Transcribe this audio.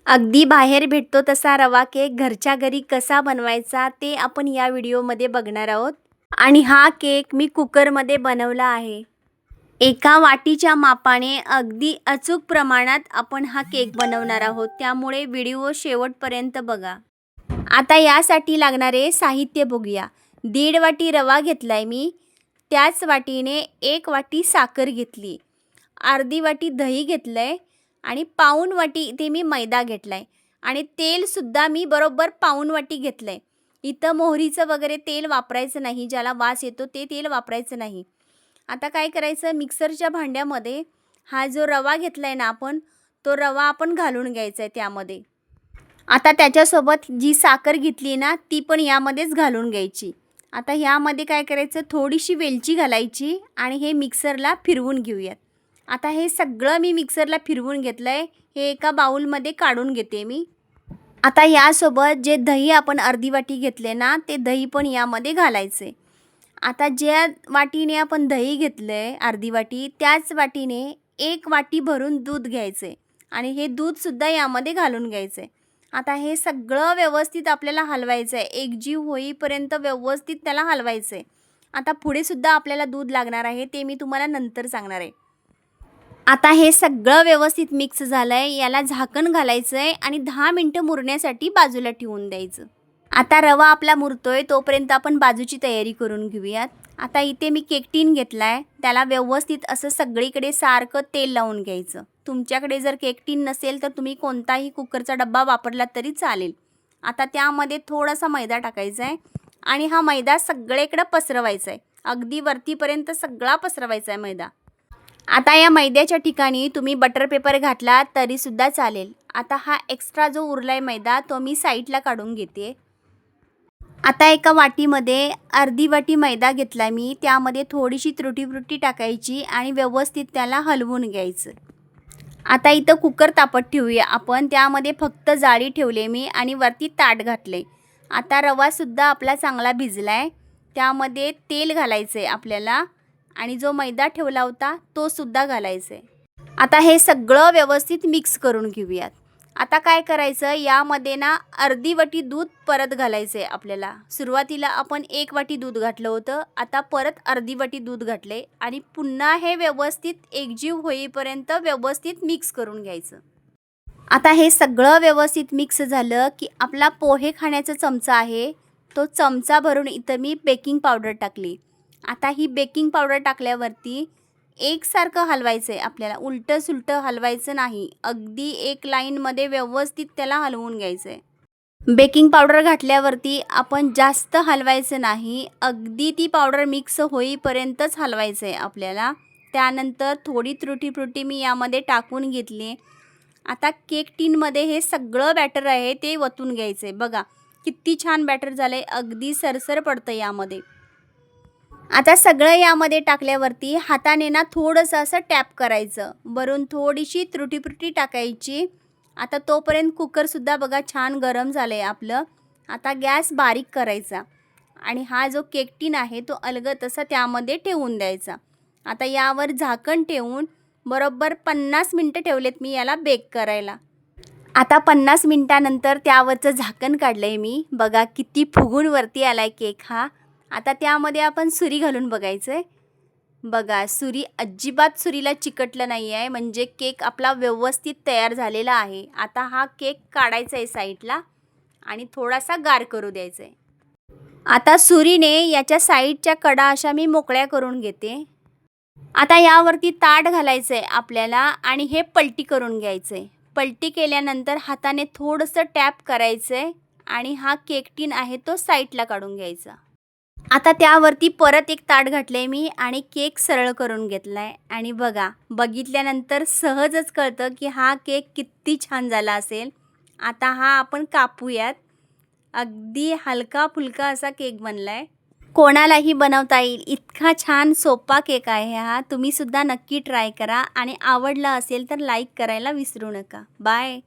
अगदी बाहेर भेटतो तसा रवा केक घरच्या घरी कसा बनवायचा ते आपण या व्हिडिओमध्ये बघणार आहोत. आणि हा केक मी कुकरमध्ये बनवला आहे. एका वाटीच्या मापाने अगदी अचूक प्रमाणात आपण हा केक बनवणार आहोत, त्यामुळे व्हिडिओ शेवटपर्यंत बघा. आता यासाठी लागणारे साहित्य बघूया. 1.5 वाटी रवा घेतलाय मी. त्याच वाटीने 1 वाटी साखर घेतली. अर्धी वाटी दही घेतलंय आणि पाऊण वाटी इथे मी मैदा घेतलाय. आणि तेलसुद्धा मी बरोबर पाऊण वाटी घेतलंय. इथं मोहरीचं वगैरे तेल वापरायचं नाही, ज्याला वास येतो ते तेल वापरायचं नाही. आता काय करायचं, मिक्सरच्या भांड्यामध्ये हा जो रवा घेतलाय ना आपण, तो रवा आपण घालून घ्यायचा आहे त्यामध्ये. आता त्याच्यासोबत जी साखर घेतली ना ती पण यामध्येच घालून घ्यायची. आता ह्यामध्ये काय करायचं, थोडीशी वेलची घालायची आणि हे मिक्सरला फिरवून घेऊयात. आता हे सगळं मी मिक्सरला फिरवून घेतलं आहे. हे एका बाउलमध्ये काढून घेते मी. आता यासोबत जे दही आपण अर्धी वाटी घेतले ना ते दही पण यामध्ये घालायचे. आता ज्या वाटीने आपण दही घेतलं आहे अर्धी वाटी, त्याच वाटीने 1 वाटी भरून दूध घ्यायचे आणि हे दूधसुद्धा यामध्ये घालून घ्यायचे. आता हे सगळं व्यवस्थित आपल्याला हलवायचं आहे. एकजीव होईपर्यंत व्यवस्थित त्याला हलवायचं आहे. आता पुढेसुद्धा आपल्याला दूध लागणार आहे, ते मी तुम्हाला नंतर सांगणार आहे. आता हे सगळं व्यवस्थित मिक्स झालं आहे. याला झाकण घालायचं आहे आणि 10 मिनटं मुरण्यासाठी बाजूला ठेवून द्यायचं. आता रवा आपला मुरतोय तोपर्यंत आपण बाजूची तयारी करून घेऊयात. आता इथे मी केक टीन घेतला आहे. त्याला व्यवस्थित असं सगळीकडे सारखं तेल लावून घ्यायचं. तुमच्याकडे जर केक टीन नसेल तर तुम्ही कोणताही कुकरचा डब्बा वापरला तरी चालेल. आता त्यामध्ये थोडासा मैदा टाकायचा आहे आणि हा मैदा सगळीकडे पसरवायचा आहे. अगदी वरतीपर्यंत सगळा पसरवायचा आहे मैदा. आता या मैद्याच्या ठिकाणी तुम्ही बटर पेपर घातला तरीसुद्धा चालेल. आता हा एक्स्ट्रा जो उरलाय मैदा तो मी साईडला काढून घेते. आता एका वाटीमध्ये अर्धी वाटी मैदा घेतला मी. त्यामध्ये थोडीशी तुटी फ्रुटी टाकायची आणि व्यवस्थित त्याला हलवून घ्यायचं. आता इथं कुकर तापत ठेवूया आपण. त्यामध्ये फक्त जाळी ठेवले मी आणि वरती ताट घातले. आता रवासुद्धा आपला चांगला भिजला आहे. त्यामध्ये तेल घालायचं आहे आपल्याला आणि जो मैदा ठेवला होता तो सुद्धा घालायचा आहे. आता हे सगळं व्यवस्थित मिक्स करून घेऊयात. आता काय करायचं, यामध्ये ना अर्धी वाटी दूध परत घालायचं आहे आपल्याला. सुरुवातीला आपण 1 वाटी दूध घातलं होतं, आता परत अर्धी वाटी दूध घातले आणि पुन्हा हे व्यवस्थित एकजीव होईपर्यंत व्यवस्थित मिक्स करून घ्यायचं. आता हे सगळं व्यवस्थित मिक्स झालं की आपला पोहे खाण्याचा चमचा आहे तो चमचा भरून इथं मी बेकिंग पावडर टाकली. आता ही बेकिंग पावडर टाकल्यावरती एकसारखं हलवायचं आहे आपल्याला, उलटं सुलटं हलवायचं नाही. अगदी एक लाईनमध्ये व्यवस्थित त्याला हलवून घ्यायचं आहे. बेकिंग पावडर घातल्यावरती आपण जास्त हलवायचं नाही, अगदी ती पावडर मिक्स होईपर्यंतच हलवायचं आहे आपल्याला. त्यानंतर थोडी तुटी फ्रुटी मी यामध्ये टाकून घेतली. आता केक टीनमध्ये हे सगळं बॅटर आहे ते वतून घ्यायचं आहे. बघा किती छान बॅटर झालं आहे, अगदी सरसर पडतं यामध्ये. आता सगळं यामध्ये टाकल्यावरती हाताने ना थोडंसं असं टॅप करायचं. वरून थोडीशी तुटी फ्रुटी टाकायची. आता तोपर्यंत कुकरसुद्धा बघा छान गरम झालं आहे आपलं. आता गॅस बारीक करायचा आणि हा जो केक टीन आहे तो अलगद तसा त्यामध्ये ठेवून द्यायचा. आता यावर झाकण ठेवून बरोबर 50 मिनटं ठेवलेत मी याला बेक करायला. आता 50 मिनटानंतर त्यावरचं झाकण काढलं आहे मी. बघा किती फुगून वरती आला आहे केक हा. आता त्यामध्ये आपण सुरी घालून बघायचं आहे. बघा अजिबात सुरीला चिकटलं नाही आहे, म्हणजे केक आपला व्यवस्थित तयार झालेला आहे. आता हा केक काढायचा आहे साईडला आणि थोडासा गार करू द्यायचा आहे. आता सुरीने याच्या साईडच्या कडा अशा मी मोकळ्या करून घेते. आता यावरती ताट घालायचं आहे आपल्याला आणि हे पलटी करून घ्यायचं आहे. पलटी केल्यानंतर हाताने थोडंसं टॅप करायचं आहे आणि हा केक टीन आहे तो साईडला काढून घ्यायचा. आता त्यावरती परत एक ताट घातलं आहे मी आणि केक सरळ करून घेतला आहे. आणि बघा बघितल्यानंतर सहजच कळतं की हा केक किती छान झाला असेल. आता हा आपण कापूयात. अगदी हलका फुलका असा केक बनला आहे. कोणालाही बनवता येईल इतका छान सोपा केक आहे हा. तुम्हीसुद्धा नक्की ट्राय करा आणि आवडला असेल तर लाईक करायला विसरू नका. बाय.